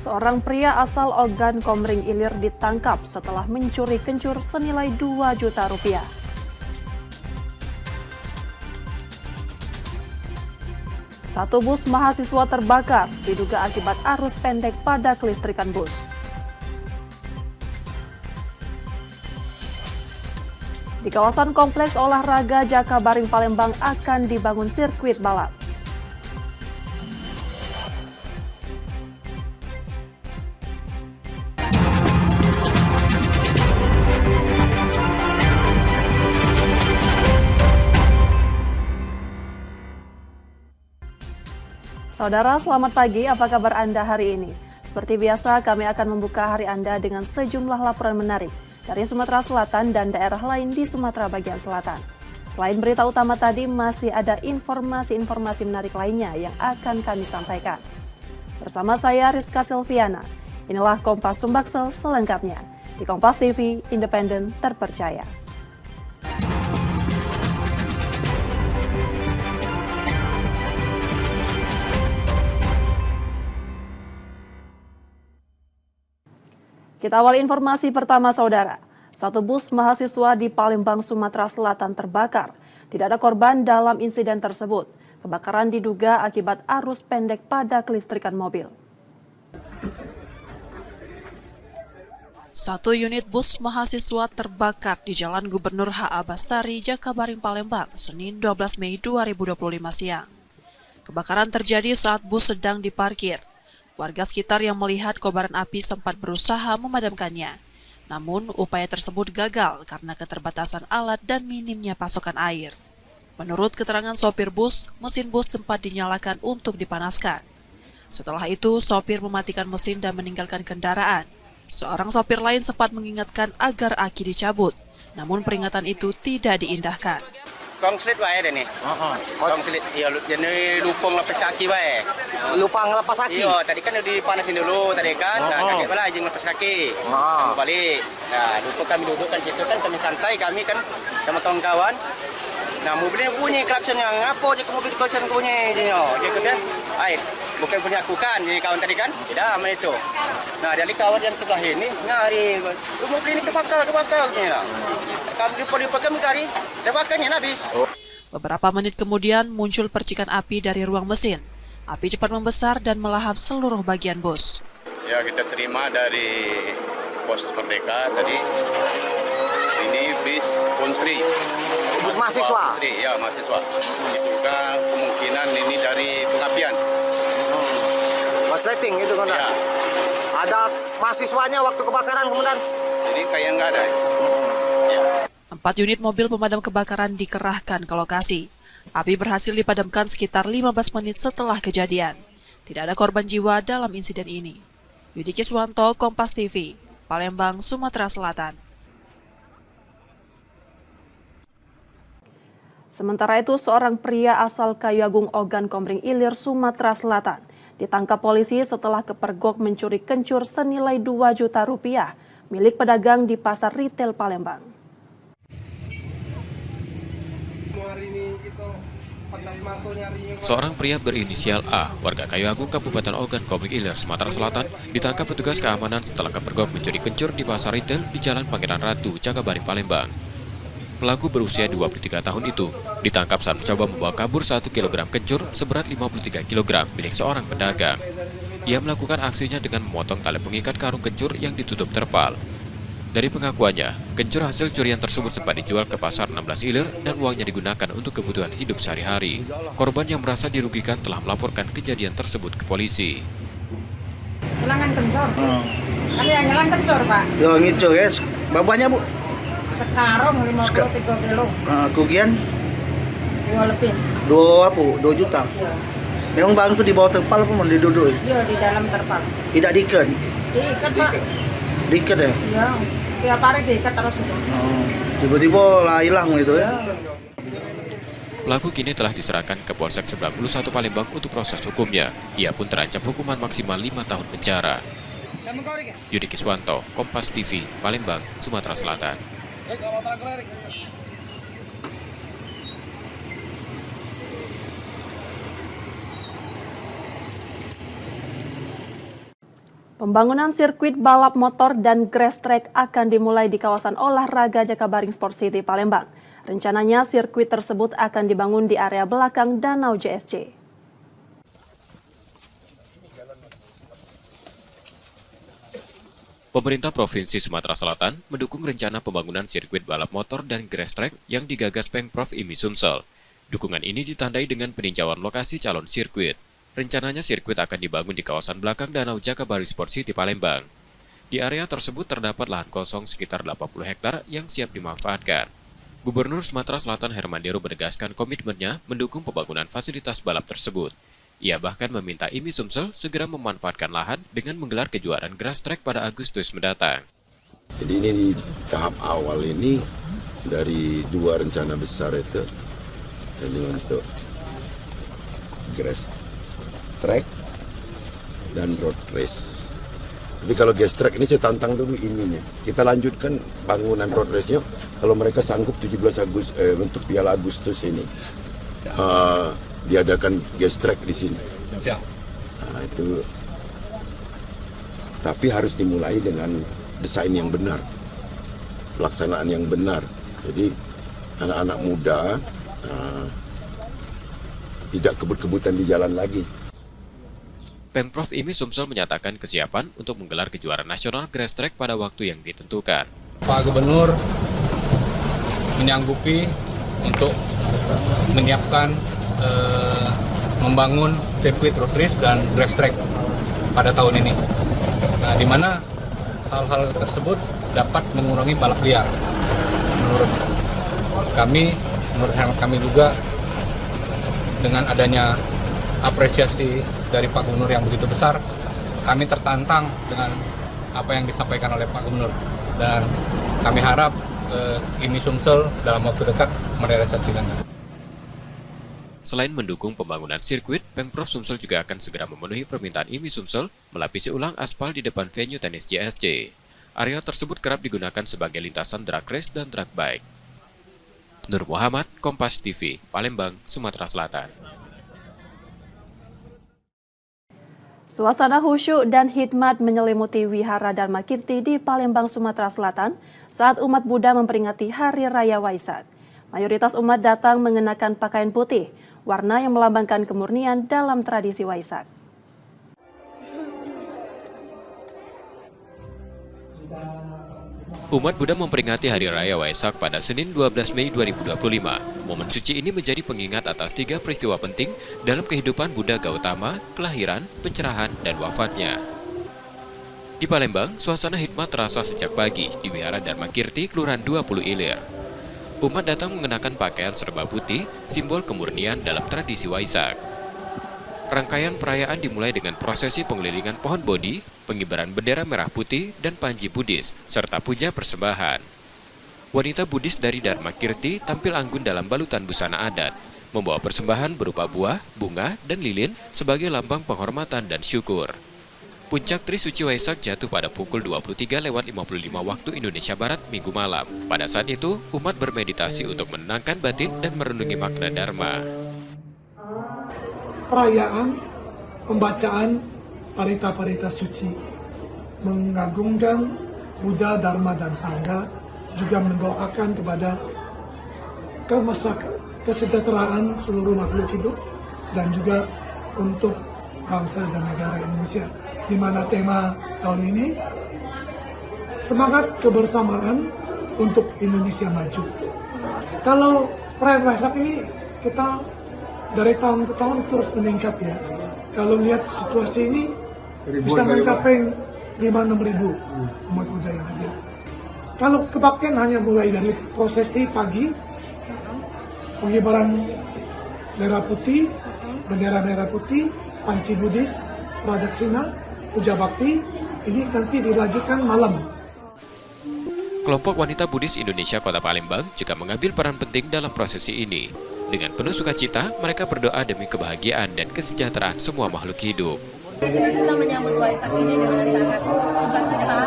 Seorang pria asal Ogan Komering Ilir ditangkap setelah mencuri kencur senilai 2 juta rupiah. Satu bus mahasiswa terbakar, diduga akibat arus pendek pada kelistrikan bus. Di kawasan kompleks olahraga Jakabaring Palembang akan dibangun sirkuit balap. Saudara, selamat pagi. Apa kabar Anda hari ini? Seperti biasa, kami akan membuka hari Anda dengan sejumlah laporan menarik dari Sumatera Selatan dan daerah lain di Sumatera bagian selatan. Selain berita utama tadi, masih ada informasi-informasi menarik lainnya yang akan kami sampaikan. Bersama saya, Rizka Silviana. Inilah Kompas Sumbaksel selengkapnya. Di Kompas TV, independen, terpercaya. Kita awali informasi pertama, Saudara. Satu bus mahasiswa di Palembang, Sumatera Selatan terbakar. Tidak ada korban dalam insiden tersebut. Kebakaran diduga akibat arus pendek pada kelistrikan mobil. Satu unit bus mahasiswa terbakar di Jalan Gubernur H.A. Bastari, Jakabaring Palembang, Senin 12 Mei 2025 siang. Kebakaran terjadi saat bus sedang diparkir. Warga sekitar yang melihat kobaran api sempat berusaha memadamkannya. Namun, upaya tersebut gagal karena keterbatasan alat dan minimnya pasokan air. Menurut keterangan sopir bus, mesin bus sempat dinyalakan untuk dipanaskan. Setelah itu, sopir mematikan mesin dan meninggalkan kendaraan. Seorang sopir lain sempat mengingatkan agar aki dicabut. Namun peringatan itu tidak diindahkan. Kongslet wae deh nih. Kongslet, iya jadi lupang lepas kaki wae. Lupa ngelepas kaki? Iya, tadi kan udah dipanasin dulu tadi kan. Nah, kakek malah aja ngelepas kaki. Kamu balik. Nah, lupa kami duduk kan situ kan kami santai kami kan sama kawan-kawan. Nah, mobilnya bunyi klaksonnya ngapo dia ke mobil klakson bunyi dia kan. Air, bukan punya aku kan, jadi kawan tadi kan. Tidak aman itu. Nah, dari kawan yang sebelah ini ngari, mobil ini kebakar gini lah. Kami lupa kami cari, terbakarnya habis. Beberapa menit kemudian muncul percikan api dari ruang mesin. Api cepat membesar dan melahap seluruh bagian bus. Ya, kita terima dari Pos Merdeka tadi. Ini bis Unsri. Bus mahasiswa? Ya, mahasiswa. Itu kan kemungkinan ini dari pengapian. Korsleting itu kan? Ya. Ada mahasiswanya waktu kebakaran kemudian? Ini kayak nggak ada. Ya. 4 unit mobil pemadam kebakaran dikerahkan ke lokasi. Api berhasil dipadamkan sekitar 15 menit setelah kejadian. Tidak ada korban jiwa dalam insiden ini. Yudi Kiswanto, Kompas TV, Palembang, Sumatera Selatan. Sementara itu, seorang pria asal Kayu Agung Ogan Komering Ilir, Sumatera Selatan, ditangkap polisi setelah kepergok mencuri kencur senilai 2 juta rupiah milik pedagang di pasar retail Palembang. Seorang pria berinisial A, warga Kayu Agung, Kabupaten Ogan Komering Ilir, Sumatera Selatan, ditangkap petugas keamanan setelah kepergok mencuri kencur di pasar retail di Jalan Pangeran Ratu, Jakabaring Palembang. Pelaku berusia 23 tahun itu ditangkap saat mencoba membawa kabur 1 kg kencur seberat 53 kg milik seorang pedagang. Ia melakukan aksinya dengan memotong tali pengikat karung kencur yang ditutup terpal. Dari pengakuannya, kencur hasil curian tersebut sempat dijual ke pasar 16 Ilir dan uangnya digunakan untuk kebutuhan hidup sehari-hari. Korban yang merasa dirugikan telah melaporkan kejadian tersebut ke polisi. Ulangan kencur. Ada yang nyelang kencur, Pak? Yo, ngicur ya. Babanya, Bu? Sekarang 53 kilo. Kerugian? 2 lebih. 2 juta? Iya. Memang barang itu di bawah terpal apa mau diduduk? Iya, di dalam terpal. Tidak diikat? Diikat, Pak. Diikat ya? Iya. Tiap hari diikat terus itu. Tiba-tiba lah hilang gitu ya? Pelaku kini telah diserahkan ke Polsek 91 Palembang untuk proses hukumnya. Ia pun terancam hukuman maksimal 5 tahun penjara. Yudi Kiswanto, Kompas TV, Palembang, Sumatera Selatan. Pembangunan sirkuit balap motor dan grass track akan dimulai di kawasan olahraga Jakabaring Sport City, Palembang. Rencananya sirkuit tersebut akan dibangun di area belakang Danau JSC. Pemerintah Provinsi Sumatera Selatan mendukung rencana pembangunan sirkuit balap motor dan grass track yang digagas Pemprov IMI Sumsel. Dukungan ini ditandai dengan peninjauan lokasi calon sirkuit. Rencananya sirkuit akan dibangun di kawasan belakang Danau Jakabaring Sport City, Palembang. Di area tersebut terdapat lahan kosong sekitar 80 hektar yang siap dimanfaatkan. Gubernur Sumatera Selatan Herman Deru menegaskan komitmennya mendukung pembangunan fasilitas balap tersebut. Ia bahkan meminta IMI Sumsel segera memanfaatkan lahan dengan menggelar kejuaraan grass track pada Agustus mendatang. Jadi ini di tahap awal ini dari dua rencana besar itu, ini untuk grass track dan road race. Tapi kalau grass track ini saya tantang dulu ini nih. Kita lanjutkan bangunan road race-nya kalau mereka sanggup 17 Agustus untuk Piala Agustus ini. Diadakan grass track di sini. Nah, itu tapi harus dimulai dengan desain yang benar, pelaksanaan yang benar. Jadi anak-anak muda tidak kebut-kebutan di jalan lagi. Pemprov IMI Sumsel menyatakan kesiapan untuk menggelar kejuaraan nasional grass track pada waktu yang ditentukan. Pak Gubernur menyanggupi untuk menyiapkan membangun sirkuit road race dan grass track pada tahun ini. Nah, di mana hal-hal tersebut dapat mengurangi balap liar. Menurut hemat kami juga, dengan adanya apresiasi dari Pak Gubernur yang begitu besar, kami tertantang dengan apa yang disampaikan oleh Pak Gubernur, dan kami harap IMI Sumsel dalam waktu dekat merealisasikannya. Selain mendukung pembangunan sirkuit, Pemprov Sumsel juga akan segera memenuhi permintaan IMI Sumsel melapisi ulang aspal di depan venue tenis JSC. Area tersebut kerap digunakan sebagai lintasan drag race dan drag bike. Nur Muhammad, Kompas TV, Palembang, Sumatera Selatan. Suasana khusyuk dan hikmat menyelimuti Wihara Dharma Kirti di Palembang, Sumatera Selatan saat umat Buddha memperingati Hari Raya Waisak. Mayoritas umat datang mengenakan pakaian putih, warna yang melambangkan kemurnian dalam tradisi Waisak. Umat Buddha memperingati Hari Raya Waisak pada Senin 12 Mei 2025. Momen suci ini menjadi pengingat atas 3 peristiwa penting dalam kehidupan Buddha Gautama, kelahiran, pencerahan, dan wafatnya. Di Palembang, suasana hikmat terasa sejak pagi di Wihara Dharma Kirti, Kelurahan 20 Ilir. Umat datang mengenakan pakaian serba putih, simbol kemurnian dalam tradisi Waisak. Rangkaian perayaan dimulai dengan prosesi pengelilingan pohon bodhi, pengibaran bendera merah putih, dan panji Buddhis, serta puja persembahan. Wanita Buddhis dari Dharma Kirti tampil anggun dalam balutan busana adat, membawa persembahan berupa buah, bunga, dan lilin sebagai lambang penghormatan dan syukur. Puncak Trisuci Waisak jatuh pada pukul 23:55 waktu Indonesia Barat Minggu malam. Pada saat itu, umat bermeditasi untuk menenangkan batin dan merenungi makna Dharma. Perayaan pembacaan parita-parita suci, mengagungkan Buddha, Dharma, dan Sangha, juga mendoakan kepada kesejahteraan seluruh makhluk hidup dan juga untuk bangsa dan negara Indonesia, di mana tema tahun ini semangat kebersamaan untuk Indonesia maju. Kalau perayaan Waisak ini kita dari tahun ke tahun terus meningkat ya. Kalau lihat situasi ini bisa mencapai 5-6 ribu umat Buddha yang hadir. Kalau kebaktian hanya mulai dari prosesi pagi, pengibaran merah putih, bendera merah putih, panci Buddhis, pradaksina, puja bakti, ini nanti dilanjutkan malam. Kelompok wanita Buddhis Indonesia Kota Palembang juga mengambil peran penting dalam prosesi ini. Dengan penuh sukacita, mereka berdoa demi kebahagiaan dan kesejahteraan semua makhluk hidup. Kita menyambut Waisak ini dengan sangat sukacita,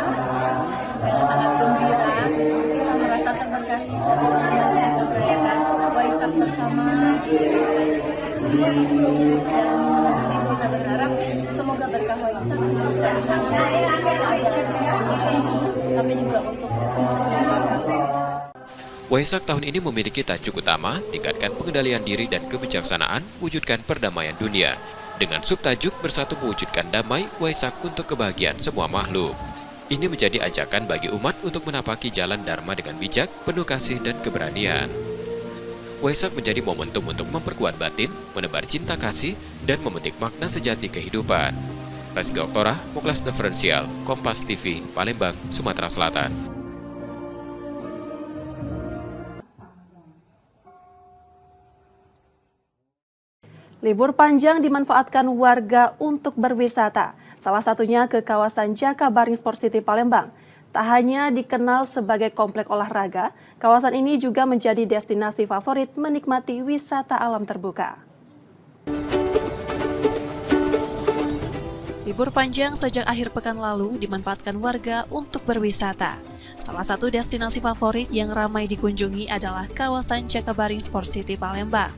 dengan sangat gembira. Kita merasa terberkati setelah kita merayakan Waisak bersama dan Kita berharap semoga berkah Waisak tapi juga untuk Waisak tahun ini memiliki tajuk utama, tingkatkan pengendalian diri dan kebijaksanaan, wujudkan perdamaian dunia. Dengan subtajuk Bersatu Mewujudkan Damai, Waisak untuk kebahagiaan semua makhluk. Ini menjadi ajakan bagi umat untuk menapaki jalan Dharma dengan bijak, penuh kasih dan keberanian. Waisak menjadi momentum untuk memperkuat batin, menebar cinta kasih, dan memetik makna sejati kehidupan. Reski Oktora, Muklas Diferensial, Kompas TV, Palembang, Sumatera Selatan. Libur panjang dimanfaatkan warga untuk berwisata, salah satunya ke kawasan Jakabaring Sport City Palembang. Tak hanya dikenal sebagai komplek olahraga, kawasan ini juga menjadi destinasi favorit menikmati wisata alam terbuka. Libur panjang sejak akhir pekan lalu dimanfaatkan warga untuk berwisata. Salah satu destinasi favorit yang ramai dikunjungi adalah kawasan Jakabaring Sport City Palembang.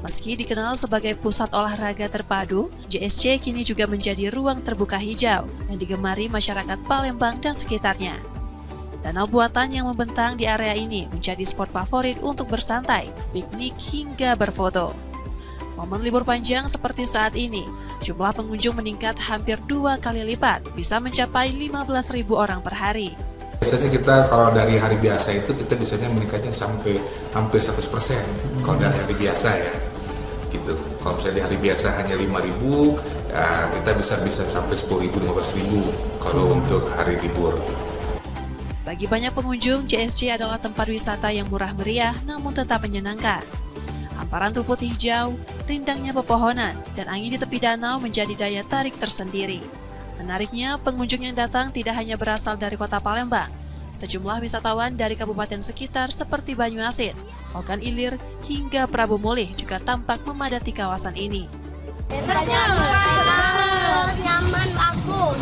Meski dikenal sebagai pusat olahraga terpadu, JSC kini juga menjadi ruang terbuka hijau yang digemari masyarakat Palembang dan sekitarnya. Danau buatan yang membentang di area ini menjadi spot favorit untuk bersantai, piknik hingga berfoto. Momen libur panjang seperti saat ini, jumlah pengunjung meningkat hampir 2 kali lipat, bisa mencapai 15.000 orang per hari. Biasanya kita kalau dari hari biasa itu kita biasanya meningkatnya sampai hampir 100% kalau dari hari biasa ya. Gitu. Kalau misalnya di hari biasa hanya 5.000, ya kita bisa sampai 10.000, 15.000 kalau untuk hari libur. Bagi banyak pengunjung, JSC adalah tempat wisata yang murah meriah namun tetap menyenangkan. Hamparan rumput hijau, rindangnya pepohonan, dan angin di tepi danau menjadi daya tarik tersendiri. Menariknya, pengunjung yang datang tidak hanya berasal dari kota Palembang. Sejumlah wisatawan dari kabupaten sekitar seperti Banyuasin, Ogan Ilir, hingga Prabu Mulih juga tampak memadati kawasan ini. nyaman, bagus.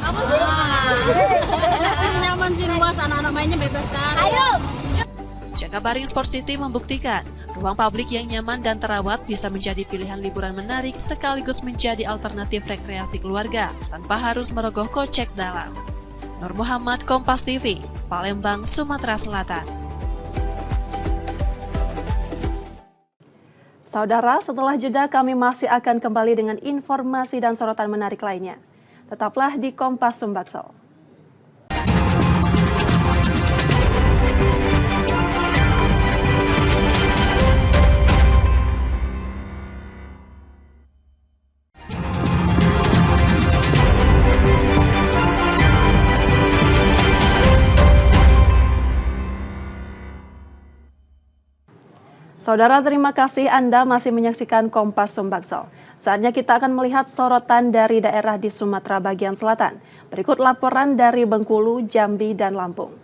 Nyaman sih, luas, anak-anak mainnya bebas kan. Ayo. Jakabaring Sport City membuktikan ruang publik yang nyaman dan terawat bisa menjadi pilihan liburan menarik sekaligus menjadi alternatif rekreasi keluarga tanpa harus merogoh kocek dalam. Nur Muhammad, Kompas TV, Palembang, Sumatera Selatan. Saudara, setelah jeda kami masih akan kembali dengan informasi dan sorotan menarik lainnya. Tetaplah di Kompas Sumbaksel. Saudara, terima kasih Anda masih menyaksikan Kompas Sumbaksel. Saatnya kita akan melihat sorotan dari daerah di Sumatera bagian selatan. Berikut laporan dari Bengkulu, Jambi, dan Lampung.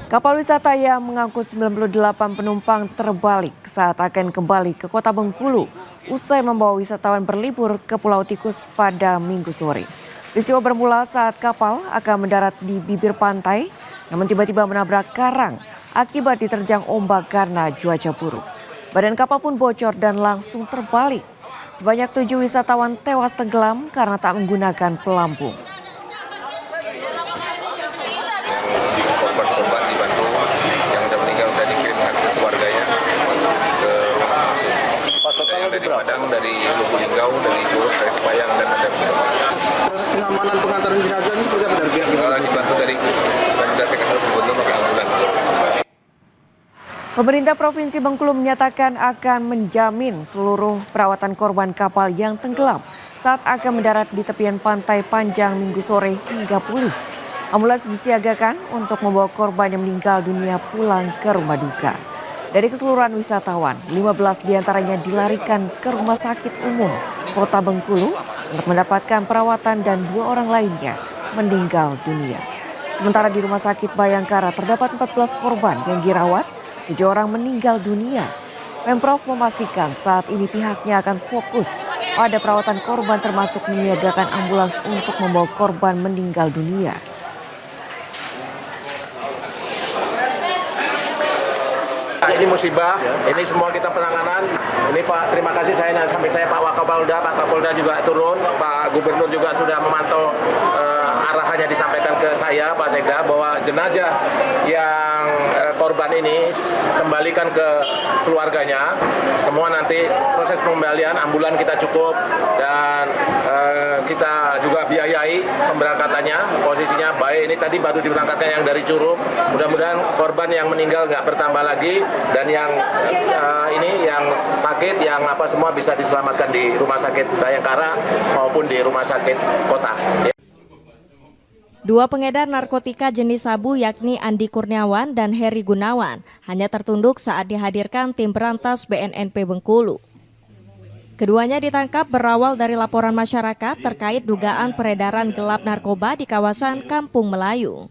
Kapal wisata yang mengangkut 98 penumpang terbalik saat akan kembali ke kota Bengkulu usai membawa wisatawan berlibur ke Pulau Tikus pada Minggu sore. Peristiwa bermula saat kapal akan mendarat di bibir pantai, namun tiba-tiba menabrak karang akibat diterjang ombak karena cuaca buruk. Badan kapal pun bocor dan langsung terbalik. Sebanyak 7 wisatawan tewas tenggelam karena tak menggunakan pelampung. Korban di Bandung yang sudah meninggal sudah dikirimkan ke keluarganya ke rumah masing. Yang dari Padang, dari Lubuk Linggau, dari Curug, dari Payang, dan ada beberapa. Proses pengamanan pengantaran jenazah ini seperti apa dari pihak kita? Dibantu dari Gubernur pakai ambulan. Pemerintah Provinsi Bengkulu menyatakan akan menjamin seluruh perawatan korban kapal yang tenggelam saat akan mendarat di tepian pantai Panjang Minggu sore hingga pulih. Ambulans disiagakan untuk membawa korban yang meninggal dunia pulang ke rumah duka. Dari keseluruhan wisatawan, 15 diantaranya dilarikan ke Rumah Sakit Umum Kota Bengkulu untuk mendapatkan perawatan dan 2 orang lainnya meninggal dunia. Sementara di Rumah Sakit Bayangkara terdapat 14 korban yang dirawat, 7 orang meninggal dunia. Pemprov memastikan saat ini pihaknya akan fokus pada perawatan korban termasuk menyiagakan ambulans untuk membawa korban meninggal dunia. ini musibah, ini semua kita penanganan. Ini Pak, terima kasih sampai saya Pak Wakapolda, Pak Kapolda juga turun, Pak Gubernur juga sudah memantau arahannya disampaikan ke saya, Pak Sekda, bahwa jenazah yang korban ini kembalikan ke keluarganya. Semua nanti proses pengembalian ambulan kita cukup dan kita juga biayai pemberangkatannya. Posisinya baik, ini tadi baru diberangkatkan yang dari Curug. Mudah-mudahan korban yang meninggal nggak bertambah lagi dan yang ini yang sakit, yang apa semua bisa diselamatkan di Rumah Sakit Bayangkara maupun di Rumah Sakit Kota. Dua pengedar narkotika jenis sabu yakni Andi Kurniawan dan Heri Gunawan hanya tertunduk saat dihadirkan tim berantas BNNP Bengkulu. Keduanya ditangkap berawal dari laporan masyarakat terkait dugaan peredaran gelap narkoba di kawasan Kampung Melayu.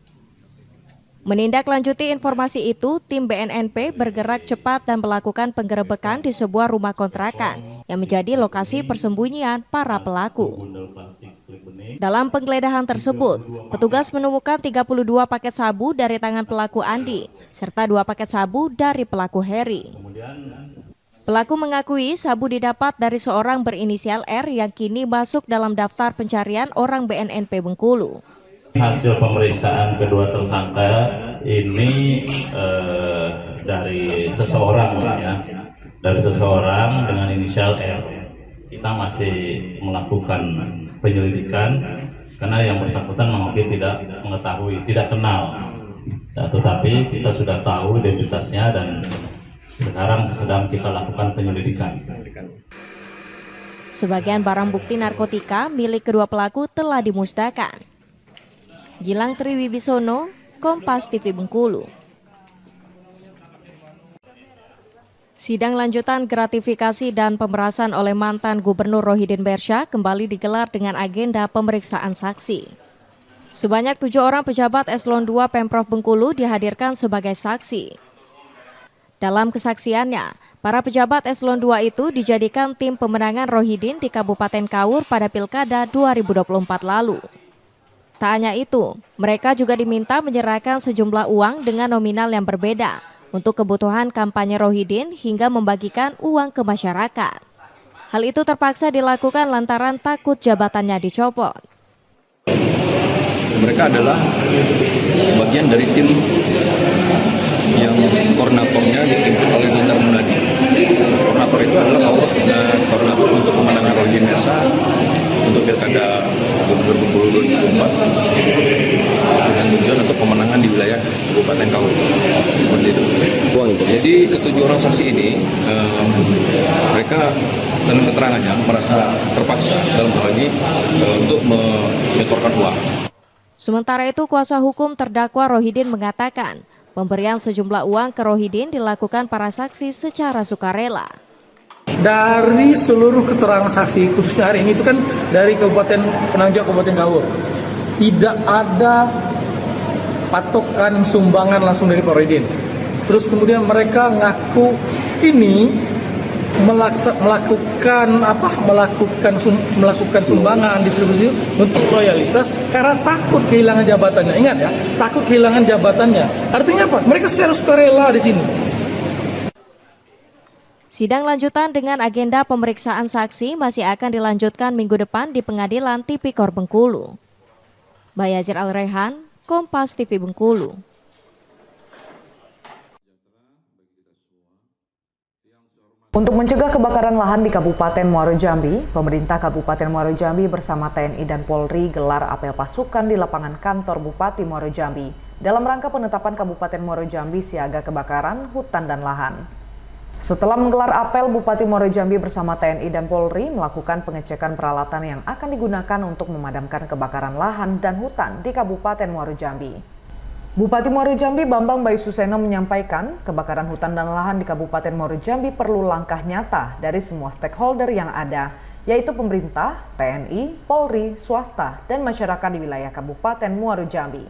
Menindaklanjuti informasi itu, tim BNNP bergerak cepat dan melakukan penggerebekan di sebuah rumah kontrakan yang menjadi lokasi persembunyian para pelaku. Dalam penggeledahan tersebut, petugas menemukan 32 paket sabu dari tangan pelaku Andi, serta 2 paket sabu dari pelaku Heri. Pelaku mengakui sabu didapat dari seorang berinisial R yang kini masuk dalam daftar pencarian orang BNNP Bengkulu. Hasil pemeriksaan kedua tersangka ini dari seseorang dengan inisial R. Kita masih melakukan penyelidikan karena yang bersangkutan mungkin tidak mengetahui, tidak kenal. Tetapi kita sudah tahu identitasnya dan sekarang sedang kita lakukan penyelidikan. Sebagian barang bukti narkotika milik kedua pelaku telah dimusnahkan. Gilang Triwibisono, Kompas TV Bengkulu. Sidang lanjutan gratifikasi dan pemerasan oleh mantan Gubernur Rohidin Bersya kembali digelar dengan agenda pemeriksaan saksi. Sebanyak 7 orang pejabat Eselon 2 Pemprov Bengkulu dihadirkan sebagai saksi. Dalam kesaksiannya, para pejabat Eselon 2 itu dijadikan tim pemenangan Rohidin di Kabupaten Kaur pada Pilkada 2024 lalu. Tak hanya itu, mereka juga diminta menyerahkan sejumlah uang dengan nominal yang berbeda untuk kebutuhan kampanye Rohidin hingga membagikan uang ke masyarakat. Hal itu terpaksa dilakukan lantaran takut jabatannya dicopot. Mereka adalah bagian dari tim yang koordinatornya dipimpin oleh Dr. Munadi. Koordinator itu adalah koordinator untuk pemenangan Rohidin Bersya untuk Pilkada Gubernur Bengkulu 2024 dengan tujuan untuk pemenangan di wilayah Kabupaten Kaur. Seperti itu. Jadi ketujuh orang saksi ini mereka dalam keterangannya merasa terpaksa dalam hal ini untuk menyetorkan uang. Sementara itu, kuasa hukum terdakwa Rohidin mengatakan pemberian sejumlah uang ke Rohidin dilakukan para saksi secara sukarela. Dari seluruh keterangan saksi, khususnya hari ini itu kan dari Kabupaten Penanggung Kabupaten Kaur, tidak ada patokan sumbangan langsung dari Pak Rohidin. Terus kemudian mereka ngaku ini melakukan sumbangan distribusi untuk loyalitas karena takut kehilangan jabatannya. Ingat ya, takut kehilangan jabatannya. Artinya apa? Mereka secara sukarela di sini. Sidang lanjutan dengan agenda pemeriksaan saksi masih akan dilanjutkan minggu depan di Pengadilan Tipikor Bengkulu. Bayazir Al-Rehan, Kompas TV Bengkulu. Untuk mencegah kebakaran lahan di Kabupaten Muaro Jambi, pemerintah Kabupaten Muaro Jambi bersama TNI dan Polri gelar apel pasukan di lapangan kantor Bupati Muaro Jambi dalam rangka penetapan Kabupaten Muaro Jambi siaga kebakaran, hutan, dan lahan. Setelah menggelar apel, Bupati Muaro Jambi bersama TNI dan Polri melakukan pengecekan peralatan yang akan digunakan untuk memadamkan kebakaran lahan dan hutan di Kabupaten Muaro Jambi. Bupati Muaro Jambi Bambang Bayu Suseno menyampaikan kebakaran hutan dan lahan di Kabupaten Muaro Jambi perlu langkah nyata dari semua stakeholder yang ada, yaitu pemerintah, TNI, Polri, swasta, dan masyarakat di wilayah Kabupaten Muaro Jambi.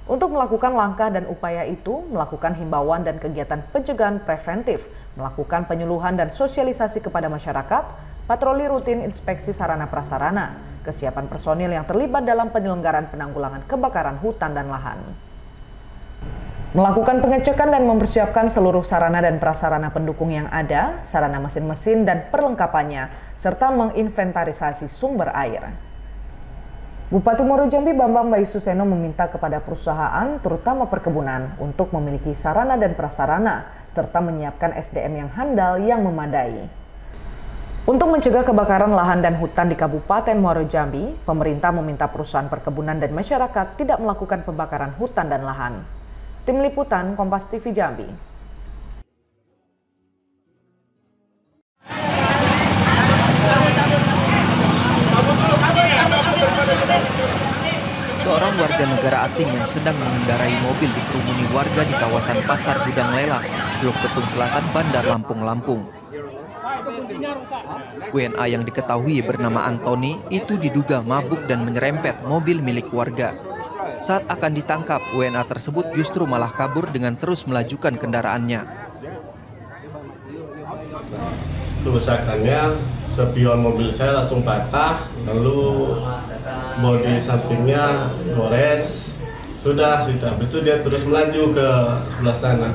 Untuk melakukan langkah dan upaya itu, melakukan himbauan dan kegiatan pencegahan preventif, melakukan penyuluhan dan sosialisasi kepada masyarakat, patroli rutin inspeksi sarana prasarana, kesiapan personil yang terlibat dalam penyelenggaraan penanggulangan kebakaran hutan dan lahan. Melakukan pengecekan dan mempersiapkan seluruh sarana dan prasarana pendukung yang ada, sarana mesin-mesin dan perlengkapannya, serta menginventarisasi sumber air. Bupati Muaro Jambi Bambang Bayu Suseno meminta kepada perusahaan, terutama perkebunan, untuk memiliki sarana dan prasarana, serta menyiapkan SDM yang handal yang memadai. Untuk mencegah kebakaran lahan dan hutan di Kabupaten Muaro Jambi, pemerintah meminta perusahaan perkebunan dan masyarakat tidak melakukan pembakaran hutan dan lahan. Tim Liputan Kompas TV Jambi. Seorang warga negara asing yang sedang mengendarai mobil dikerumuni warga di kawasan Pasar Gudang Lelang, Teluk Betung Selatan, Bandar Lampung, Lampung. WNA yang diketahui bernama Antoni itu diduga mabuk dan menyerempet mobil milik warga. Saat akan ditangkap, WNA tersebut justru malah kabur dengan terus melajukan kendaraannya. Kerusakannya, spion mobil saya langsung patah, lalu bodi sampingnya gores. Sudah, habis itu dia terus melaju ke sebelah sana.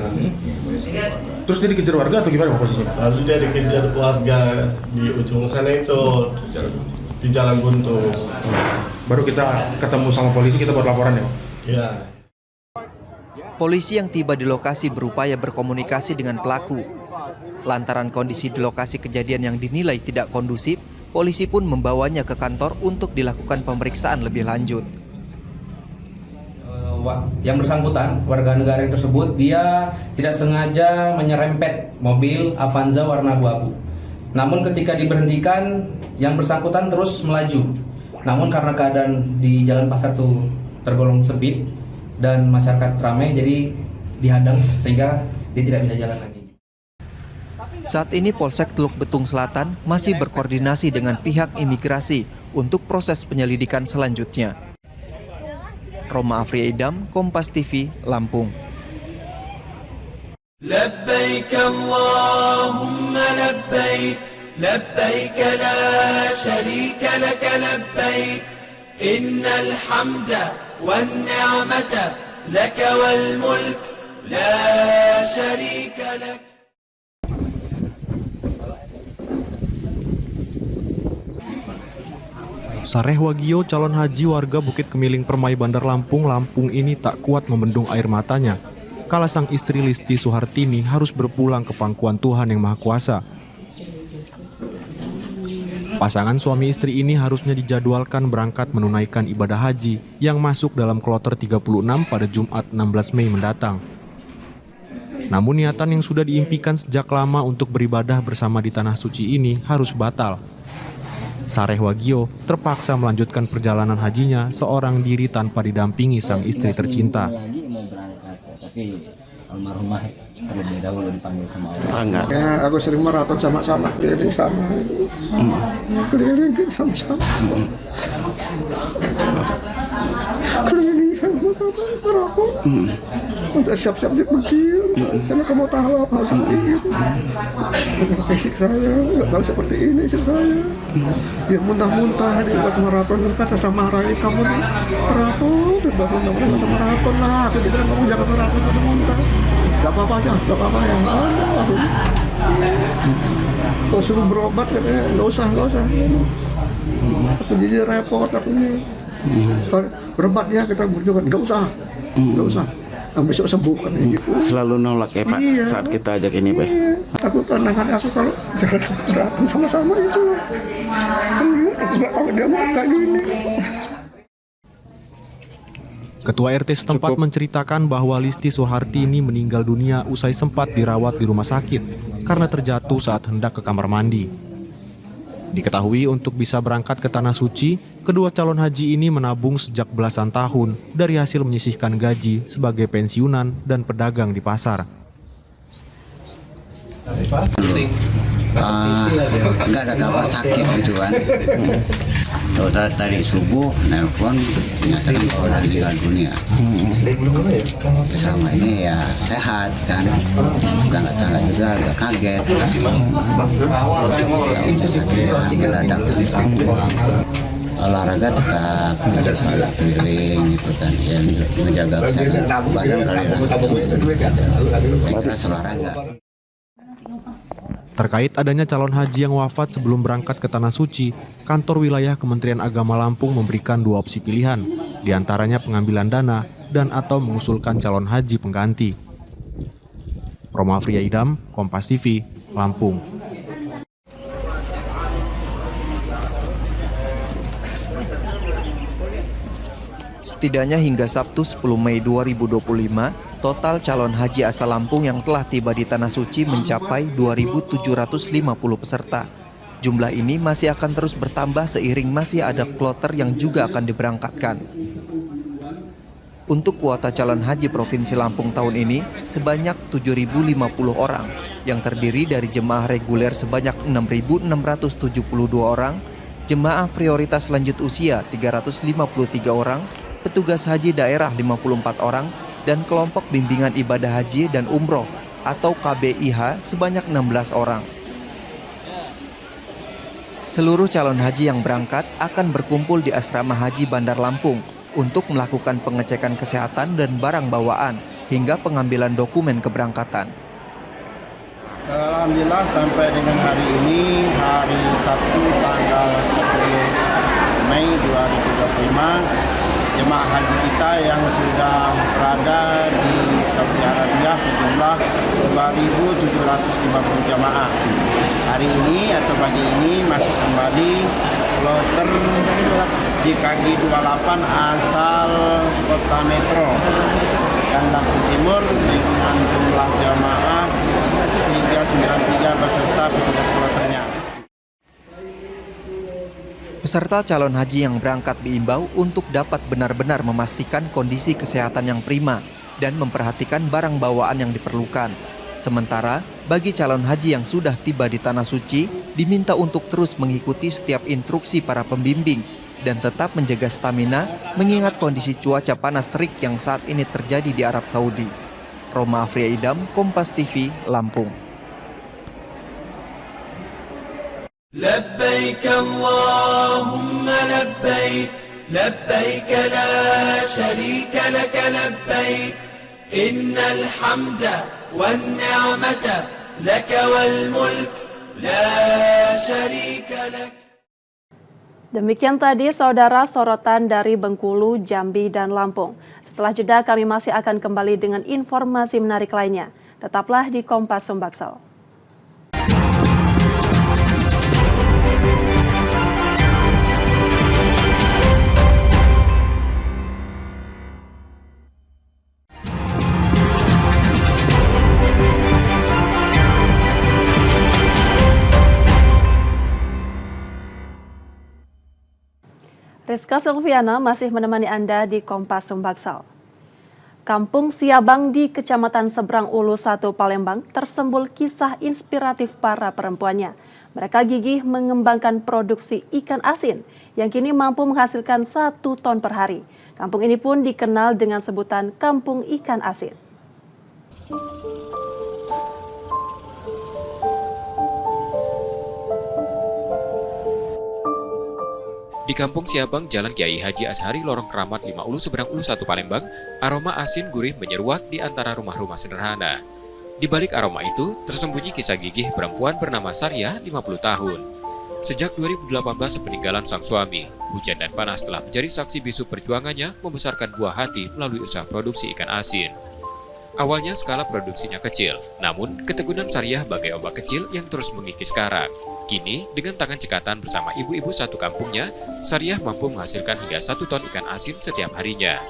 Terus dia dikejar warga atau gimana posisinya? Lalu dia dikejar warga di ujung sana itu, di Jalan Buntu. Baru kita ketemu sama polisi, kita buat laporan ya? Iya. Polisi yang tiba di lokasi berupaya berkomunikasi dengan pelaku. Lantaran kondisi di lokasi kejadian yang dinilai tidak kondusif, polisi pun membawanya ke kantor untuk dilakukan pemeriksaan lebih lanjut. Yang bersangkutan, warga negara tersebut, dia tidak sengaja menyerempet mobil Avanza warna abu-abu. Namun ketika diberhentikan, yang bersangkutan terus melaju. Namun karena keadaan di jalan pasar itu tergolong sempit dan masyarakat ramai, jadi dihadang sehingga dia tidak bisa jalan lagi. Saat ini Polsek Teluk Betung Selatan masih berkoordinasi dengan pihak imigrasi untuk proses penyelidikan selanjutnya. Roma Afria Idam, Kompas TV, Lampung. Labbaik Allahumma labbaik, labbaik la syarika laka labbaik, innal hamda wan ni'mata laka wal mulk la syarika lak. Sareh Wagio, calon haji warga Bukit Kemiling Permai Bandar Lampung, Lampung ini tak kuat membendung air matanya kala sang istri Listi Suhartini harus berpulang ke pangkuan Tuhan Yang Maha Kuasa. Pasangan suami istri ini harusnya dijadwalkan berangkat menunaikan ibadah haji yang masuk dalam kloter 36 pada Jumat 16 Mei mendatang. Namun niatan yang sudah diimpikan sejak lama untuk beribadah bersama di Tanah Suci ini harus batal. Sareh Wagio terpaksa melanjutkan perjalanan hajinya seorang diri tanpa didampingi sang istri tercinta. Lagi mau berangkat, tapi almarhumah terlebih dahulu dipanggil sama Allah. Enggak. Ya, aku sering maraton sama-sama, keliling sama. Keliling sama-sama. Keliling sama-sama maraton. Untuk siap-siap dipanggil. Karena kamu tahu apa seperti itu. Fisik saya nggak tahu seperti ini istri saya. Ya muntah-muntah di buat maraton, kata sama Rai, kamu nih maraton, tetap muntah-muntah sama maraton lah. Aku bilang kamu jangan maraton, kamu muntah. Gak apa-apa aja, gak apa-apa ya. Kalau suruh berobat katanya nggak usah. Aku jadi repot aku nih. Berobat ya kita berjuang, nggak usah. Besok sembuh kan gitu. Selalu nolak ya Pak, iya, saat kita ajak ini Pak. Iya. Aku kadang-kadang aku kalau jalan berantem sama-sama itu, aku nggak tahu dia mau kayak gini. Ketua RT setempat menceritakan bahwa Listi Suhartini meninggal dunia usai sempat dirawat di rumah sakit karena terjatuh saat hendak ke kamar mandi. Diketahui untuk bisa berangkat ke Tanah Suci, kedua calon haji ini menabung sejak belasan tahun dari hasil menyisihkan gaji sebagai pensiunan dan pedagang di pasar. Enggak ada kabar sakit gitu kan. Tadi subuh nelpon menyatakan bahwa udah meninggal dunia. Selama ini ya sehat kan, nggak tangga juga agak kaget. Ya udah sakitnya mendadak. olahraga tetap keliling gitu kan, ya menjaga kesehatan badan kalian ikhlas olahraga. Terkait adanya calon haji yang wafat sebelum berangkat ke Tanah Suci, kantor wilayah Kementerian Agama Lampung memberikan 2 opsi pilihan, diantaranya pengambilan dana dan atau mengusulkan calon haji pengganti. Roma Afria Idam, Kompas TV, Lampung. Setidaknya hingga Sabtu 10 Mei 2025, total calon haji asal Lampung yang telah tiba di Tanah Suci mencapai 2.750 peserta. Jumlah ini masih akan terus bertambah seiring masih ada kloter yang juga akan diberangkatkan. Untuk kuota calon haji Provinsi Lampung tahun ini sebanyak 7.050 orang, yang terdiri dari jemaah reguler sebanyak 6.672 orang, jemaah prioritas lanjut usia 353 orang, petugas haji daerah 54 orang, dan kelompok bimbingan ibadah haji dan umroh atau KBIH sebanyak 16 orang. Seluruh calon haji yang berangkat akan berkumpul di Asrama Haji Bandar Lampung untuk melakukan pengecekan kesehatan dan barang bawaan hingga pengambilan dokumen keberangkatan. Alhamdulillah sampai dengan hari ini, hari Sabtu tanggal 10 Mei 2025, jemaah haji kita yang sudah berada di Saudi Arabia sejumlah 2.750 jemaah. Hari ini atau pagi ini masih kembali kloter JKG 28 asal Kota Metro dan Lampung Timur dengan jumlah jemaah 393 beserta petugas kloternya. Peserta calon haji yang berangkat diimbau untuk dapat benar-benar memastikan kondisi kesehatan yang prima dan memperhatikan barang bawaan yang diperlukan. Sementara, bagi calon haji yang sudah tiba di Tanah Suci, diminta untuk terus mengikuti setiap instruksi para pembimbing dan tetap menjaga stamina mengingat kondisi cuaca panas terik yang saat ini terjadi di Arab Saudi. Roma Afria Idam, Kompas TV, Lampung. لبيك اللهم لبيك لبيك لا شريك لك لبيك إن الحمد والنعمة لك والملك لا شريك لك. Demikian tadi saudara sorotan dari Bengkulu, Jambi, dan Lampung. Setelah jeda kami masih akan kembali dengan informasi menarik lainnya. Tetaplah di Kompas Sumbaksel. Rizka Silviana masih menemani Anda di Kompas Sumbaksel. Kampung Siabang di Kecamatan Seberang Ulu 1 Palembang tersembul kisah inspiratif para perempuannya. Mereka gigih mengembangkan produksi ikan asin yang kini mampu menghasilkan 1 ton per hari. Kampung ini pun dikenal dengan sebutan Kampung Ikan Asin. Di Kampung Siabang, Jalan Kiai Haji Ashari, Lorong Keramat 5 Ulu Seberang Ulu 1 Palembang, aroma asin gurih menyeruak di antara rumah-rumah sederhana. Di balik aroma itu, tersembunyi kisah gigih perempuan bernama Saryah, 50 tahun. Sejak 2018 sepeninggalan sang suami, hujan dan panas telah menjadi saksi bisu perjuangannya membesarkan buah hati melalui usaha produksi ikan asin. Awalnya skala produksinya kecil, namun ketekunan Saryah bagai ombak kecil yang terus mengikis karang. Kini, dengan tangan cekatan bersama ibu-ibu satu kampungnya, Saryah mampu menghasilkan hingga 1 ton ikan asin setiap harinya.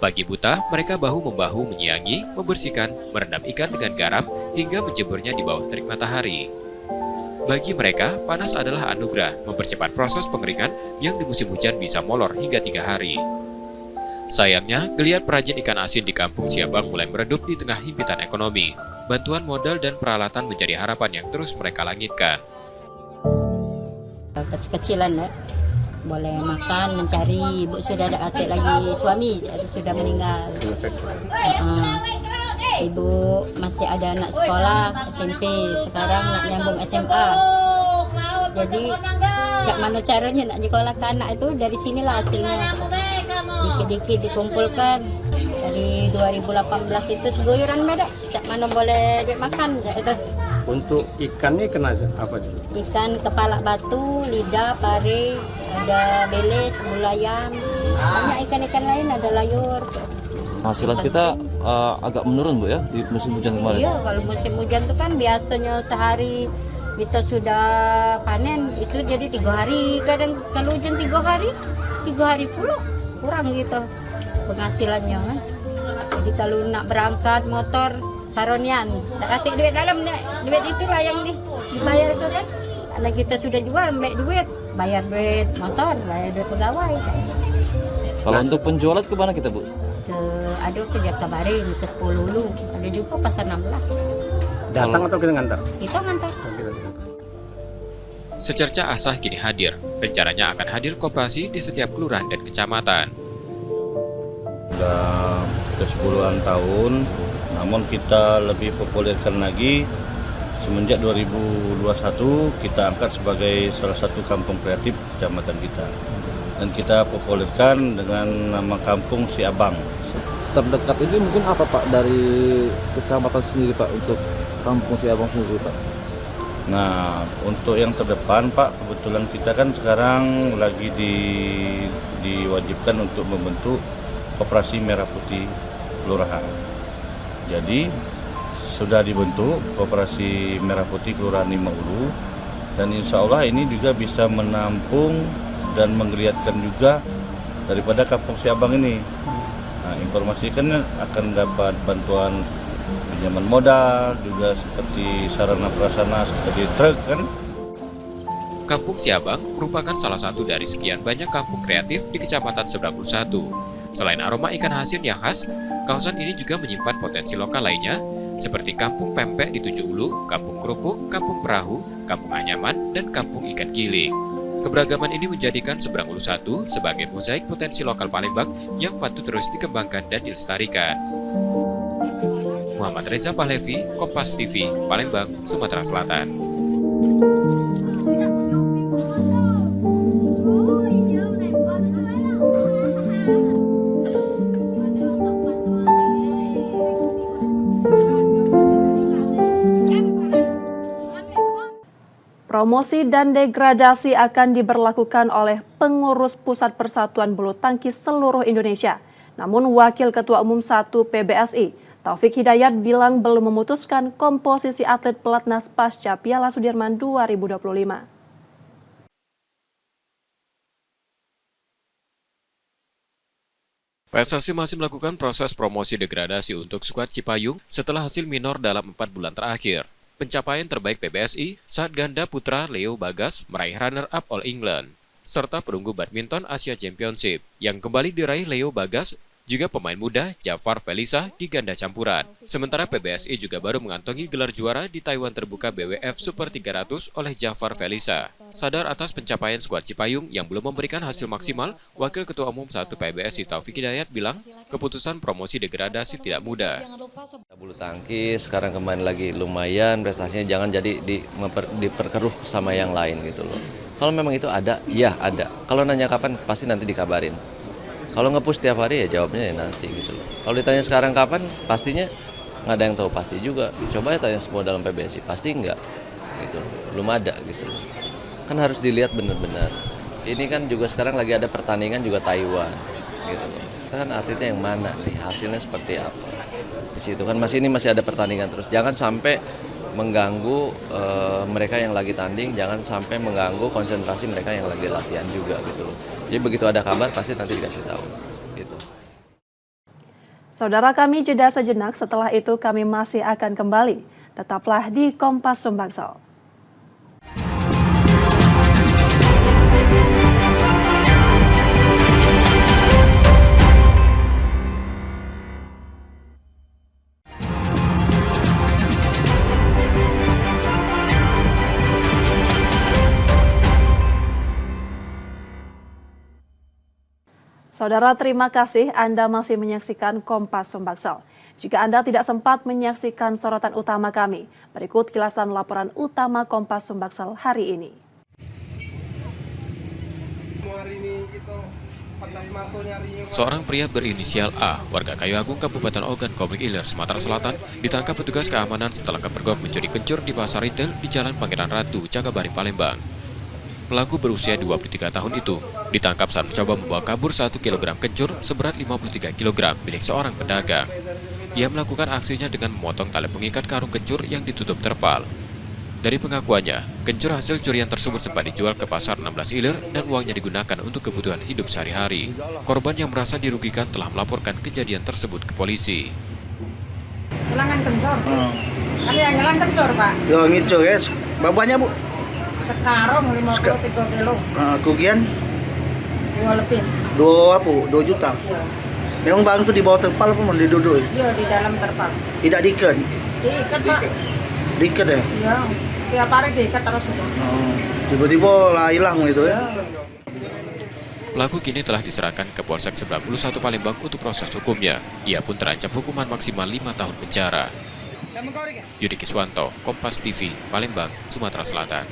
Pagi buta, mereka bahu-membahu menyiangi, membersihkan, merendam ikan dengan garam, hingga menjeburnya di bawah terik matahari. Bagi mereka, panas adalah anugerah, mempercepat proses pengeringan yang di musim hujan bisa molor hingga 3 hari. Sayangnya, geliat perajin ikan asin di Kampung Siabang mulai meredup di tengah himpitan ekonomi. Bantuan modal dan peralatan menjadi harapan yang terus mereka langitkan. Kecil-kecilan boleh makan, mencari. Ibu sudah ada adik lagi, suami sudah meninggal. Ibu masih ada anak sekolah SMP, sekarang nak nyambung SMA. Jadi cak mana caranya nak nyekolahkan anak itu dari sinilah hasilnya. Dikit-dikit dikumpulkan. Dari 2018 itu guyuran beda. Cak mana boleh duit makan cak itu. Untuk ikan ini kena apa dulu? Ikan kepala batu, lidah, pare, ada beles, bulayam, banyak ikan-ikan lain, ada layur. Hasilan kita agak menurun Bu ya di musim hujan kemarin. Iya, kalau musim hujan itu kan biasanya sehari kita sudah panen itu jadi 3 hari. Kadang kalau hujan 3 hari pula kurang gitu penghasilannya kan. Jadi kalau nak berangkat motor saronian, tak katik duit dalam, duit itulah yang dibayar itu kan. Karena kita sudah jual, ambil duit, bayar duit motor, bayar duit pegawai. Kalau untuk penjualan ke mana kita Bu? Ada ke Jakabaring, ke 10 Hulu, ada juga pasar 16. Datang atau kita ngantar? Kita ngantar. Secerca Asah kini hadir. Rencananya akan hadir koperasi di setiap kelurahan dan kecamatan. Sudah ke-10-an tahun, namun kita lebih populerkan lagi semenjak 2021 kita angkat sebagai salah satu kampung kreatif kecamatan kita. Dan kita populerkan dengan nama kampung Si Abang. Terdekat ini mungkin apa Pak dari kecamatan sendiri Pak untuk kampung Si Abang sendiri Pak? Nah, untuk yang terdepan Pak, kebetulan kita kan sekarang lagi diwajibkan untuk membentuk Koperasi Merah Putih Kelurahan. Jadi sudah dibentuk Koperasi Merah Putih Kelurahan 5 Hulu dan insya Allah ini juga bisa menampung dan menggeliatkan juga daripada kampung Si Abang ini. Nah, informasi kan akan dapat bantuan pinjaman modal juga seperti sarana prasarana seperti truk kan. Kampung Si Abang merupakan salah satu dari sekian banyak kampung kreatif di Kecamatan Seberang Ulu 1. Selain aroma ikan asin yang khas, kawasan ini juga menyimpan potensi lokal lainnya seperti Kampung Pempek di 7 Hulu, Kampung Kerupuk, Kampung Perahu, Kampung Anyaman, dan Kampung Ikan Giling. Keberagaman ini menjadikan Seberang Ulu 1 sebagai mozaik potensi lokal Palembang yang patut terus dikembangkan dan dilestarikan. Muhammad Reza Pahlevi, Kompas TV, Palembang, Sumatera Selatan. Promosi dan degradasi akan diberlakukan oleh pengurus Pusat Persatuan Bulu Tangkis seluruh Indonesia. Namun Wakil Ketua Umum 1 PBSI, Taufik Hidayat bilang belum memutuskan komposisi atlet pelatnas pasca Piala Sudirman 2025. PSSI masih melakukan proses promosi degradasi untuk skuad Cipayung setelah hasil minor dalam 4 bulan terakhir. Pencapaian terbaik PBSI saat ganda putra Leo Bagas meraih runner-up All England, serta perunggu badminton Asia Championship yang kembali diraih Leo Bagas, juga pemain muda Jafar Felisa di ganda campuran. Sementara PBSI juga baru mengantongi gelar juara di Taiwan Terbuka BWF Super 300 oleh Jafar Felisa. Sadar atas pencapaian skuad Cipayung yang belum memberikan hasil maksimal, Wakil Ketua Umum 1 PBSI Taufik Hidayat bilang, keputusan promosi degradasi tidak mudah. Bulu tangkis sekarang kemarin lagi lumayan prestasinya, jangan jadi diperkeruh sama yang lain gitu loh. Kalau memang itu ada, ya ada. Kalau nanya kapan, pasti nanti dikabarin. Kalau nge-push tiap hari ya jawabnya ya nanti gitu loh. Kalau ditanya sekarang kapan, pastinya nggak ada yang tahu pasti juga. Coba ya tanya semua dalam PBSI, pasti enggak gitu loh. Belum ada gitu loh. Kan harus dilihat benar-benar. Ini kan juga sekarang lagi ada pertandingan juga Taiwan gitu loh. Kita kan atletnya yang mana nih, hasilnya seperti apa. Di situ kan masih ada pertandingan terus. Jangan sampai mengganggu mereka yang lagi tanding, jangan sampai mengganggu konsentrasi mereka yang lagi latihan juga gitu loh. Jadi begitu ada kabar pasti nanti dikasih tahu gitu. Saudara kami jeda sejenak, setelah itu kami masih akan kembali. Tetaplah di Kompas Sumbangsel. Saudara, terima kasih Anda masih menyaksikan Kompas Sumbangsel. Jika Anda tidak sempat menyaksikan sorotan utama kami, berikut kilasan laporan utama Kompas Sumbangsel hari ini. Seorang pria berinisial A, warga Kayu Agung, Kabupaten Ogan, Komering Ilir, Sumatera Selatan, ditangkap petugas keamanan setelah kepergok mencuri kencur di pasar retail di Jalan Pangeran Ratu, Jakabaring, Palembang. Pelaku berusia 23 tahun itu ditangkap saat mencoba membawa kabur 1 kg kencur seberat 53 kg milik seorang pedagang. Ia melakukan aksinya dengan memotong tali pengikat karung kencur yang ditutup terpal. Dari pengakuannya, kencur hasil curian tersebut sempat dijual ke pasar 16 Ilir dan uangnya digunakan untuk kebutuhan hidup sehari-hari. Korban yang merasa dirugikan telah melaporkan kejadian tersebut ke polisi. Ulangan kencur. Ada yang ngelang kencur, Pak? Yo, ngicu, guys. Berapanya, Bu? Sekarang 53 kilo. Kerugian? 2 lebih. 2 juta? Iya. Memang bang itu di bawah terpal apa diduduk? Iya, di dalam terpal. Tidak diikat? Diikat, Pak. Diikat ya? Iya. Tiap hari diikat terus itu. Tiba-tiba lah hilang gitu ya? Pelaku kini telah diserahkan ke Polsek 91 Palembang untuk proses hukumnya. Ia pun terancam hukuman maksimal 5 tahun penjara. Yudi Kiswanto, Kompas TV, Palembang, Sumatera Selatan.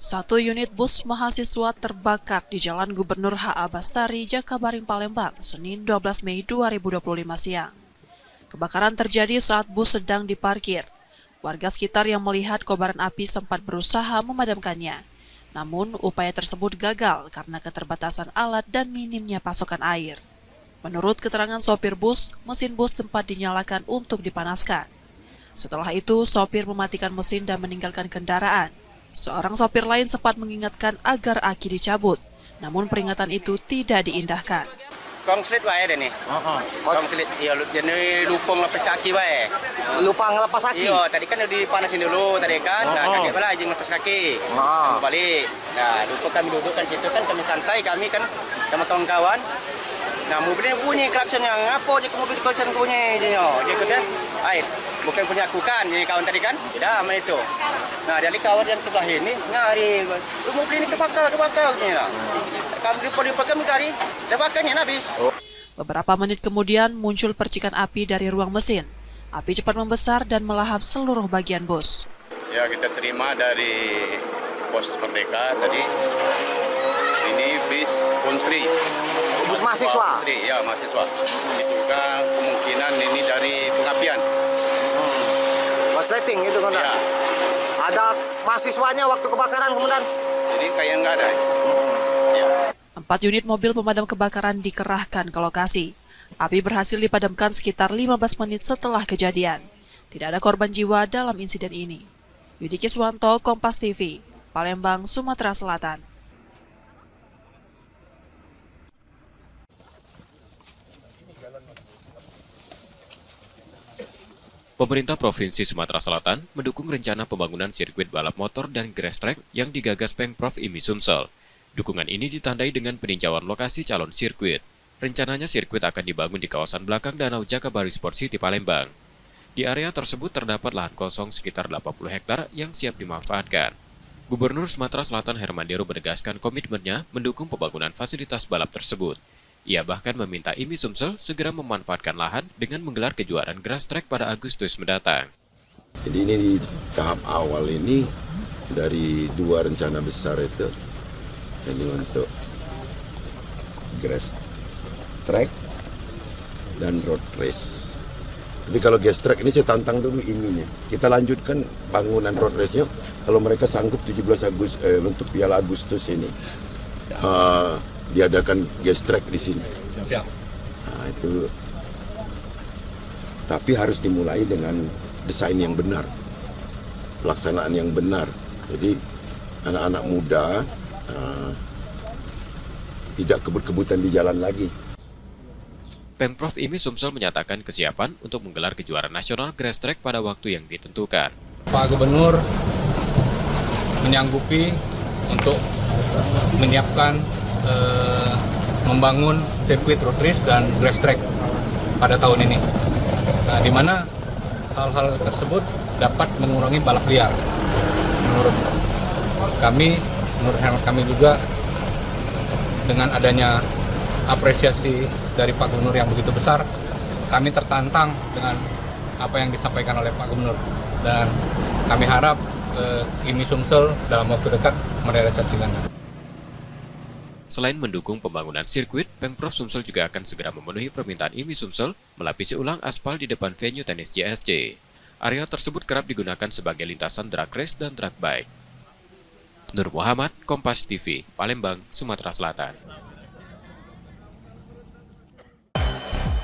Satu unit bus mahasiswa terbakar di Jalan Gubernur H.A. Bastari, Jakabaring, Palembang, Senin 12 Mei 2025 siang. Kebakaran terjadi saat bus sedang diparkir. Warga sekitar yang melihat kobaran api sempat berusaha memadamkannya. Namun, upaya tersebut gagal karena keterbatasan alat dan minimnya pasokan air. Menurut keterangan sopir bus, mesin bus sempat dinyalakan untuk dipanaskan. Setelah itu, sopir mematikan mesin dan meninggalkan kendaraan. Seorang sopir lain sempat mengingatkan agar aki dicabut, namun peringatan itu tidak diindahkan. Kongslet wae deh nih. Kongslet, iya jadi lupa ngelepas kaki wae. Lupa ngelepas kaki? Iya, tadi kan udah dipanasin dulu tadi kan. Nah, kakek malah aja ngelepas kaki. Balik. Nah, lupa kami duduk kan situ kan kami santai kami kan sama kawan-kawan. Nah, mobilnya bunyi klaksonnya. Ngapo aja ke mobil klakson bunyi dia kata, "Air, bukan punya aku kan." Jadi kawan tadi kan. Tidak sama itu. Nah, dari kawan yang sebelah ini ngari, mobil ini kebakar gini lah. Kami kami cari, tebakannya habis. Beberapa menit kemudian muncul percikan api dari ruang mesin. Api cepat membesar dan melahap seluruh bagian bus. Ya, kita terima dari Pos Merdeka tadi. Ini bis Unsri. Bus mahasiswa? Unsri, ya mahasiswa. Ini juga kemungkinan ini dari pengapian. Korsleting itu kan? Ya. Ada mahasiswanya waktu kebakaran kemudian? Jadi kayak nggak ada. 4 unit mobil pemadam kebakaran dikerahkan ke lokasi. Api berhasil dipadamkan sekitar 15 menit setelah kejadian. Tidak ada korban jiwa dalam insiden ini. Yudi Kiswanto, Kompas TV, Palembang, Sumatera Selatan. Pemerintah Provinsi Sumatera Selatan mendukung rencana pembangunan sirkuit balap motor dan grass track yang digagas Pemprov IMI Sumsel. Dukungan ini ditandai dengan peninjauan lokasi calon sirkuit. Rencananya sirkuit akan dibangun di kawasan belakang Danau Jakabaring Sport City Palembang. Di area tersebut terdapat lahan kosong sekitar 80 hektar yang siap dimanfaatkan. Gubernur Sumatera Selatan Herman Deru menegaskan komitmennya mendukung pembangunan fasilitas balap tersebut. Ia bahkan meminta IMI Sumsel segera memanfaatkan lahan dengan menggelar kejuaraan grass track pada Agustus mendatang. Jadi ini di tahap awal ini dari 2 rencana besar itu. Ini untuk grass track dan road race. Tapi kalau grass track ini saya tantang dulu ininya. Kita lanjutkan bangunan road race-nya. Kalau mereka sanggup 17 Agustus untuk Piala Agustus ini diadakan grass track di sini. Siap. Nah, itu. Tapi harus dimulai dengan desain yang benar, pelaksanaan yang benar. Jadi anak-anak muda tidak kebut-kebutan di jalan lagi. Pemprov IMI Sumsel menyatakan kesiapan untuk menggelar kejuaraan nasional grass track pada waktu yang ditentukan. Pak Gubernur menyanggupi untuk menyiapkan membangun sirkuit road race dan grass track pada tahun ini. Nah, di mana hal-hal tersebut dapat mengurangi balap liar. Menurut kami juga dengan adanya apresiasi dari Pak Gubernur yang begitu besar, kami tertantang dengan apa yang disampaikan oleh Pak Gubernur. Dan kami harap IMI Sumsel dalam waktu dekat merealisasikannya. Selain mendukung pembangunan sirkuit, Pemprov Sumsel juga akan segera memenuhi permintaan IMI Sumsel melapisi ulang aspal di depan venue tenis JSC. Area tersebut kerap digunakan sebagai lintasan drag race dan drag bike. Nur Muhammad, Kompas TV, Palembang, Sumatera Selatan.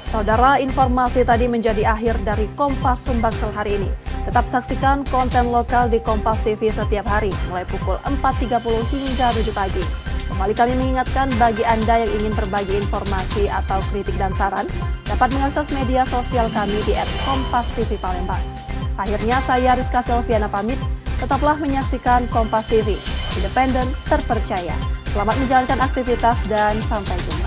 Saudara, informasi tadi menjadi akhir dari Kompas Sumbangsel hari ini. Tetap saksikan konten lokal di Kompas TV setiap hari, mulai pukul 4.30 hingga 7 pagi. Kembali kami mengingatkan bagi Anda yang ingin berbagi informasi atau kritik dan saran, dapat mengakses media sosial kami di @KompasTV Palembang. Akhirnya saya Rizka Selviana pamit, tetaplah menyaksikan Kompas TV, independen, terpercaya. Selamat menjalankan aktivitas dan sampai jumpa.